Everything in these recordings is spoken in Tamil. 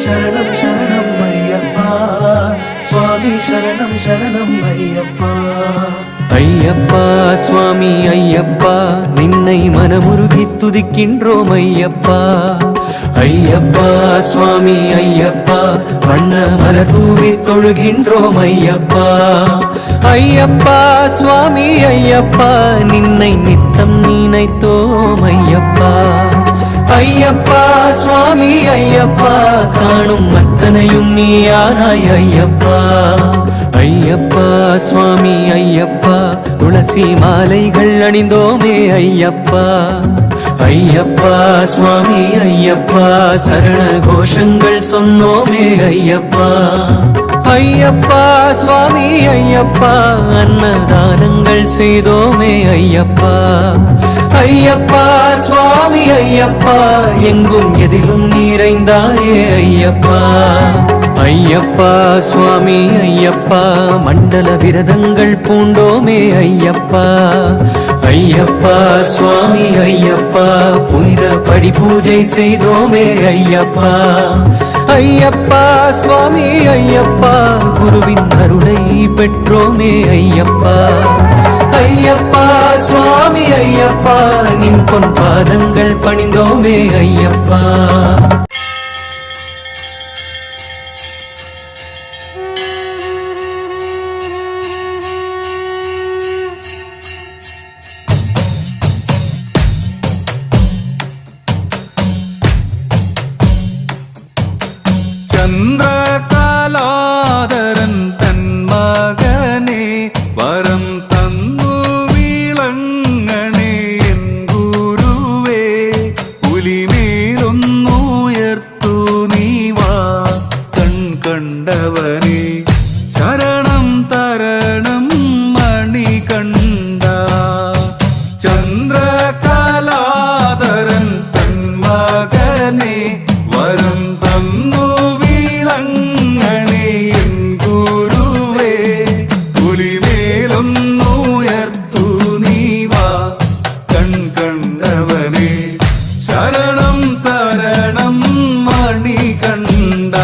சரணம் சரணம் ஐயப்பா சுவாமி சரணம் சரணம் ஐயப்பா. ஐயப்பா சுவாமி ஐயப்பா நின்னை மனமுருகி துதிக்கின்றோம் ஐயப்பா. ஐயப்பா சுவாமி ஐயப்பா வண்ண மலர் தூவி தொழுகின்றோம் ஐயப்பா. ஐயப்பா சுவாமி ஐயப்பா நின்னை நித்தம் நினைத்தோம் ஐயப்பா. ஐயப்பா சுவாமி ஐயப்பா காணும் அத்தனையும் நீயானாய் ஐயப்பா. ஐயப்பா சுவாமி ஐயப்பா துளசி மாலைகள் அணிந்தோமே ஐயப்பா. ஐயப்பா சுவாமி ஐயப்பா சரண கோஷங்கள் சொன்னோமே ஐயப்பா. ஐயப்பா சுவாமி ஐயப்பா அன்னதானங்கள் செய்தோமே ஐயப்பா. ஐயப்பா சுவாமி ஐயப்பா எங்கும் எதிலும் நிறைந்தாயே ஐயப்பா. ஐயப்பா சுவாமி ஐயப்பா மண்டல விரதங்கள் பூண்டோமே ஐயப்பா. ஐயப்பா சுவாமி ஐயப்பா புனித படி பூஜை செய்தோமே ஐயப்பா. ஐயப்பா சுவாமி ஐயப்பா குருவின் அருளை பெற்றோமே ஐயப்பா. ஐயப்பா சுவாமி ஐயப்பா நின் பொன் பாதங்கள் பணிந்தோமே ஐயப்பா. ചന്ദ്രകലാധരൻ തൻ മകനെ വരം തന്നു വിളങ്ങണേ എൻ ഗുരുവേ. പുലിമേലൊന്നുയർത്തു നീ വാ കൺ കണ്ടവനെ ശരണം തരണം മണികണ്ഠ. ചന്ദ്രകലാധരൻ തൻ മകനെ വരം തന്നു ശരണം തരണം മണികണ്ഠ.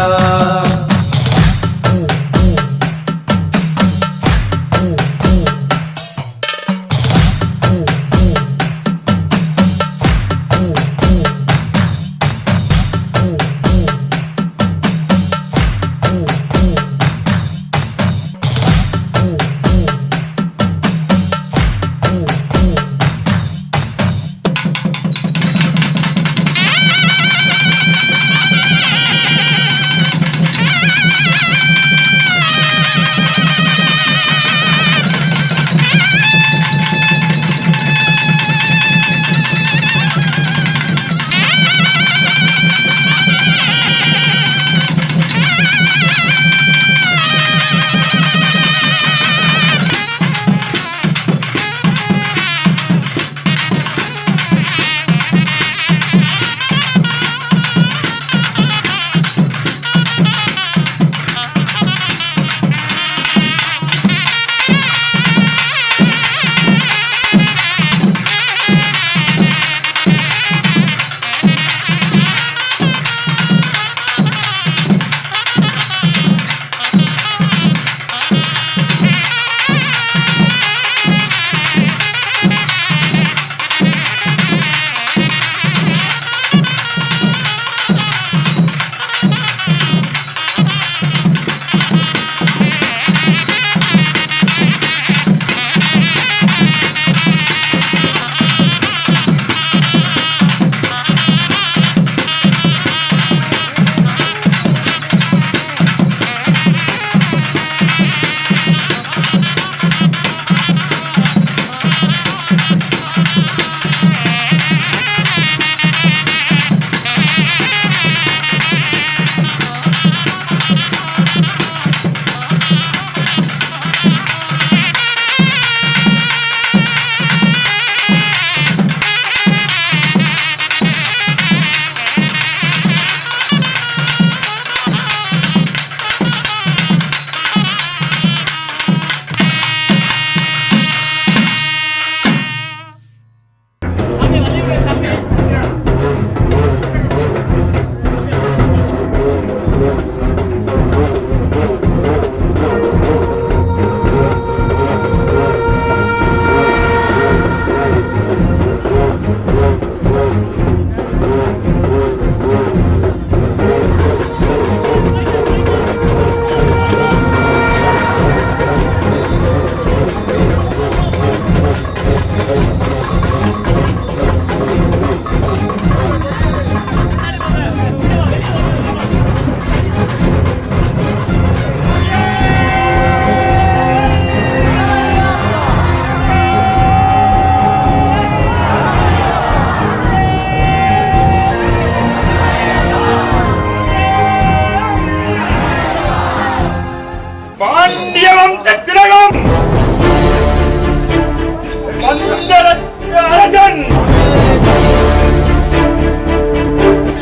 அரசன்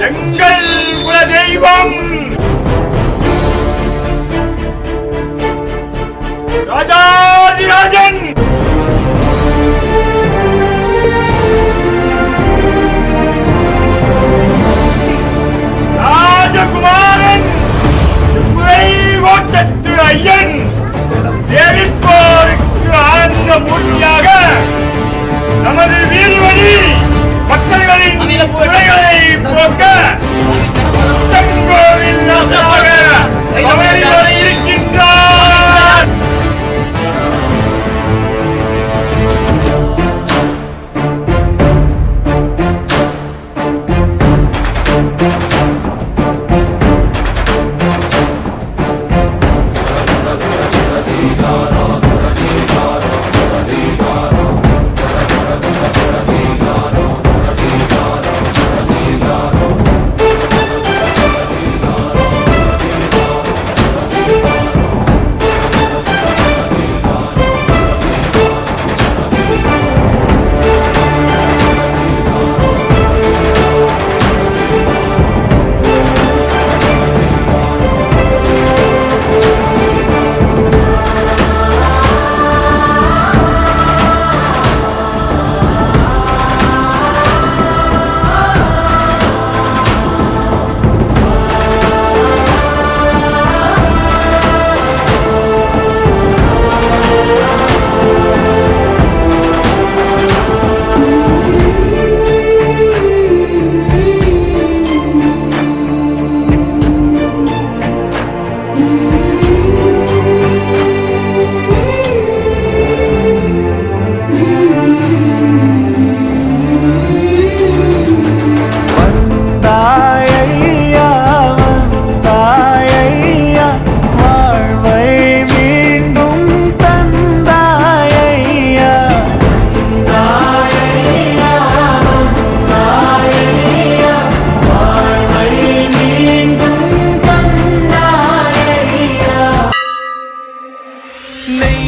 எங்கள் குல தெய்வம் ராஜாதிராஜன் ராஜகுமாரன் குறைகோட்டத்து ஐயன் சேவிப்போருக்கு ஆனந்த மூர்த்தியாக நமது வீரவழி மக்கள்களின் குறைகளை போக்க கோவில் நாசமாக அமர்ந்து இருக்கின்றார்.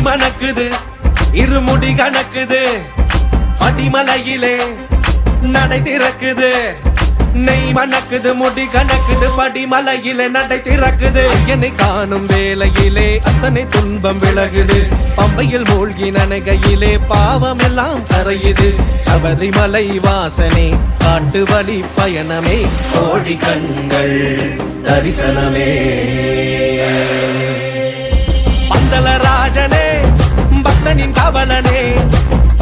மணக்குது இருமுடி கணக்குது படிமலையிலே நடை திறக்குது நெய் மணக்குது முடி கணக்குது படிமலையிலே நடை திறக்குது என்னை காணும் வேளையிலே அத்தனை துன்பம் விலகுது பம்பையில் மூழ்கி நனைகையிலே பாவம் எல்லாம் கரையுது சபரிமலை வாசனே காட்டு வழி பயணமே கோடி கண்கள் தரிசனமே பந்தலராஜனே பக்தனின் கவலனே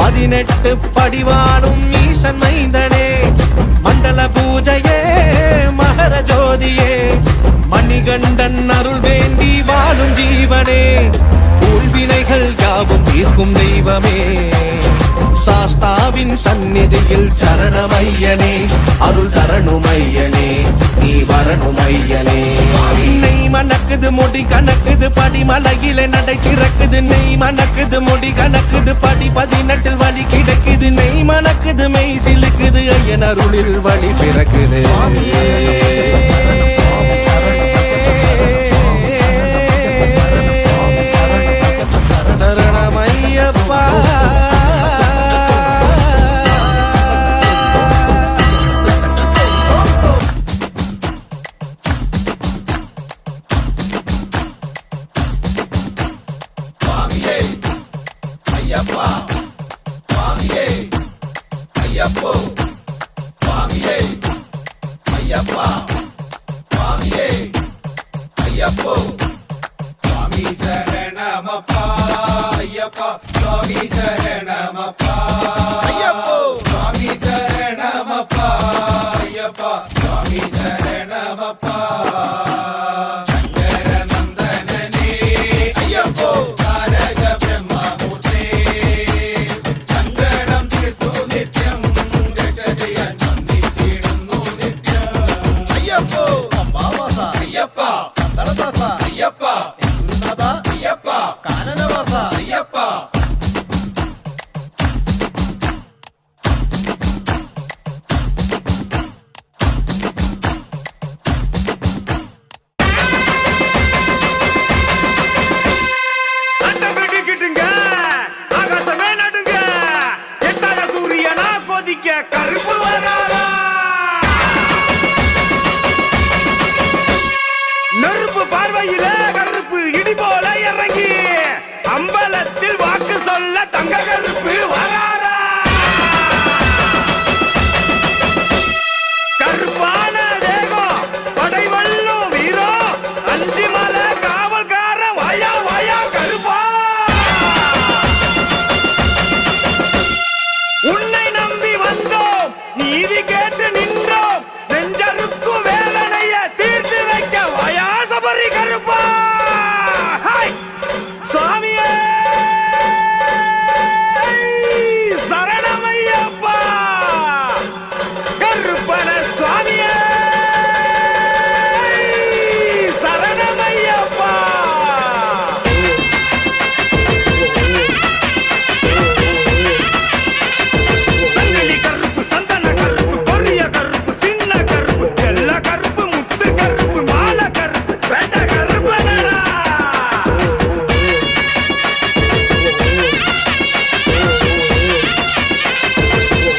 18 படிவானும் ஈசன் மைந்தனே மண்டல பூஜையே மகர ஜோதியே மணிகண்டன் அருள் வேண்டி வாழும் ஜீவனே ஊழ்வினைகள் யாவும் தீர்க்கும் தெய்வமே சாஸ்தாவின் சந்நிதியில் சரணமையனே அருள் தரணுமையனே நீ வரணுமையனே நெய் மணக்குது முடி கணக்குது படிமலையிலே நடை திறக்குது நெய் மணக்குது முடி கணக்குது படி 18 வழி கிடைக்குது நெய் மணக்குது மெய் சிலுக்குது ஐயன் அருளில் வழி பிறக்குது சரணமையப்பா சாதிக்க கருப்பு வராரா நெருப்பு பார்வையில கருப்பு இடி போல இறங்கி அம்பலத்தில் வாக்கு சொல்ல தங்க கருப்பு வராரா கருப்பான தேகம் படைவள்ளும் வீரோ அஞ்சு மலை காவல்கார வாயா வாயா கருப்பா உன்னை நம்பி வந்தோம் நீதி கேட்டு நின்றோம் நெஞ்சருக்கு வேதனைய தீர்த்து வைக்க வாயா சபரி கருப்பா சுவாமியே சரணமையப்பா கருப்பன சுவாமியே சரணமையப்பா சங்கிலி கருப்பு சந்தன கருப்பு பொரிய கருப்பு சின்ன கருப்பு எல்ல கருப்பு முத்து கருப்பு மாலை கருப்பு வெட்ட கருப்பனடா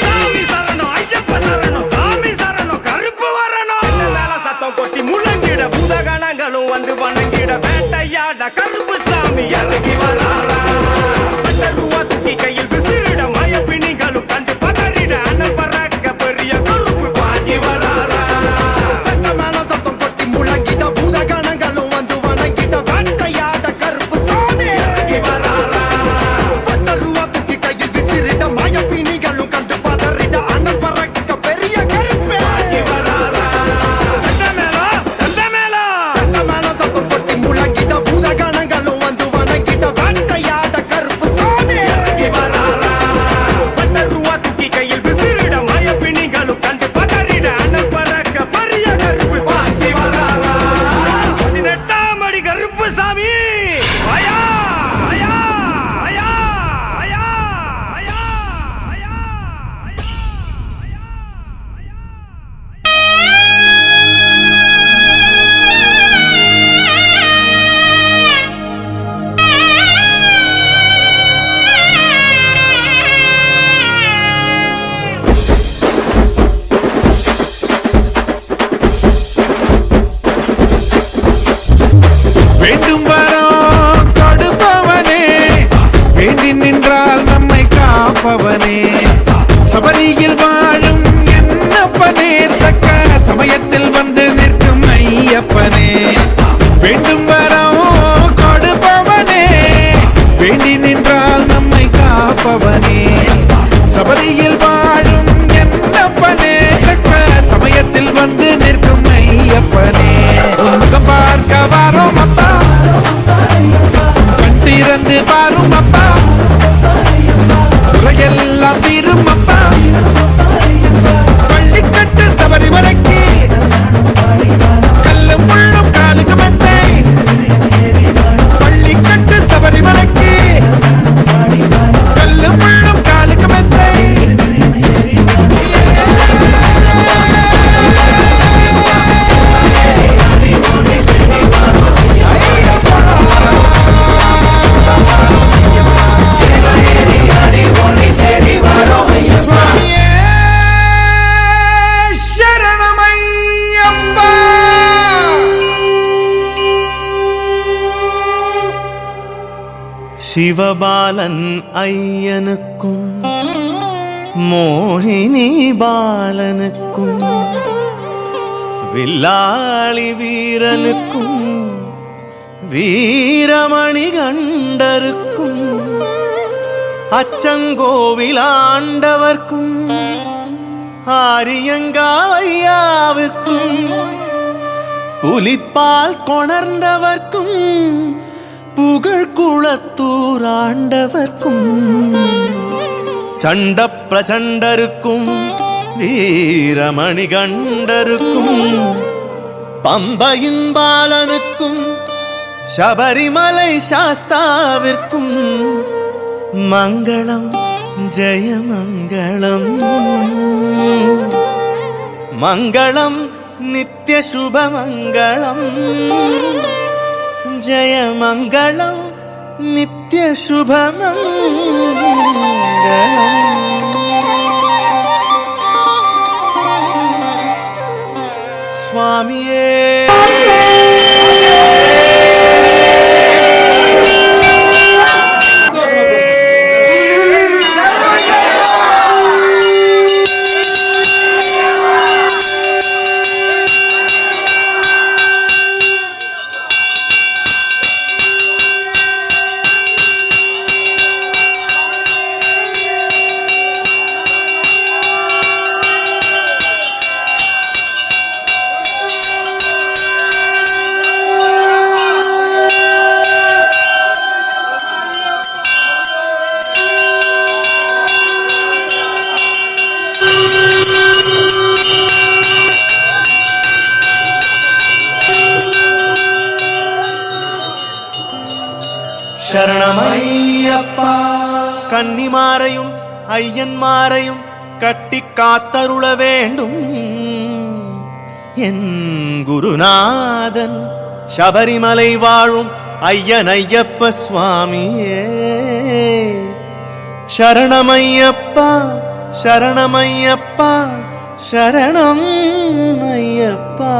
சாமி சரணம் ஐயப்ப சரணம் சாமி சரணம் கருப்பு வரணும் மேல சத்தம் கொட்டி முழங்கிட பூதகணங்களும் வந்து வணங்கிட வேட்டையாட கருப்பு சாமி இறங்கி வராரா ரூபா தூக்கி கையில் விசிறிட மயப்பிணிகளும் கண்டு பதறிட அனல் பறக்க பெரிய கருப்பு பாஞ்சி வராரா மேல சத்தம் கொட்டி முழங்கிட்ட பூதகணங்களும் வந்து வணங்கிட்ட வேட்டையாட கருப்பு சாமி இறங்கி வராரா ரூபா தூக்கி கையில் விசிறிட மயப்பிணிகளும் கண்டு பதறிட அனல் பறக்க பெரிய கருப்பு பாஞ்சி வராரா தந்த மேளம் மேல சத்தம் கொட்டி முழங்கிட்ட பூதகணங்களும் வந்து வணங்கிட்ட வேட்டையாட கருப்பு சாமி இறங்கி வராரா ரூபா தூக்கி கையில் விசிறிட மயப்பிணிகளும் கண்டு பதறிட அனல் பறக்க பெரிய கருப்பு பாஞ்சி வராரா 18ஆம் அடி கருப்பு சாமி ஆயா ஆயா ஆயா ஆயா ஆயா ஆயா வேண்டும் வரம் கொடுப்பவனே வேண்டி நின்றால் நம்மை காப்பவனே சபரியில் வாழும் என்னப்பனே தக்க சமயத்தில் வந்து நிற்கும் ஐயப்பனே வேண்டும் வரம் கொடுப்பவனே வேண்டி நின்றால் நம்மை காப்பவனே சபரியில் வாழும் என்னப்பனே தக்க சமயத்தில் வந்து நிற்கும் ஐயப்பனே முகம் பார்க்க வரோம் அப்பா கண் திறந்து பாரும் அப்பா குறையெல்லாம் தீரும் அப்பா பள்ளிக்கட்டு சபரிமலைக்கு கல்லும் முள்ளும் காலுக்கு மெத்தை பள்ளிக்கட்டு சபரிமலைக்கு கல்லும் முள்ளும் காலுக்கு மெத்தை சுவாமியே சரணமையப்பா சிவபாலன் ஐயனுக்கும் மோகினி பாலனுக்கும் வில்லாளி வீரனுக்கும் வீரமணி கண்டருக்கும் அச்சங்கோவில் ஆண்டவர்க்கும் ஆரியங்காவையாவிற்கும் புலிப்பால் கொணர்ந்தவர்க்கும் புகழ் குளத்தூர் ஆண்டவர்க்கும் சண்ட பிரச்சண்டருக்கும் வீரமணி கண்டருக்கும் பம்பையின் பாலனுக்கும் சபரிமலை சாஸ்தாவிற்கும் மங்களம் ஜெயமங்களம் மங்களம் நித்ய சுபமங்களம் ஜெயமங்களம் நித்ய சுபமங்களம் சரணமையப்பா. கன்னிமாரையும் ஐயன்மாரையும் கட்டி காத்தருள வேண்டும் என் குருநாதன் சபரிமலை வாழும் ஐயன் ஐயப்ப சுவாமியே. சரணமையப்பா சரணமையப்பா சரணம் ஐயப்பா.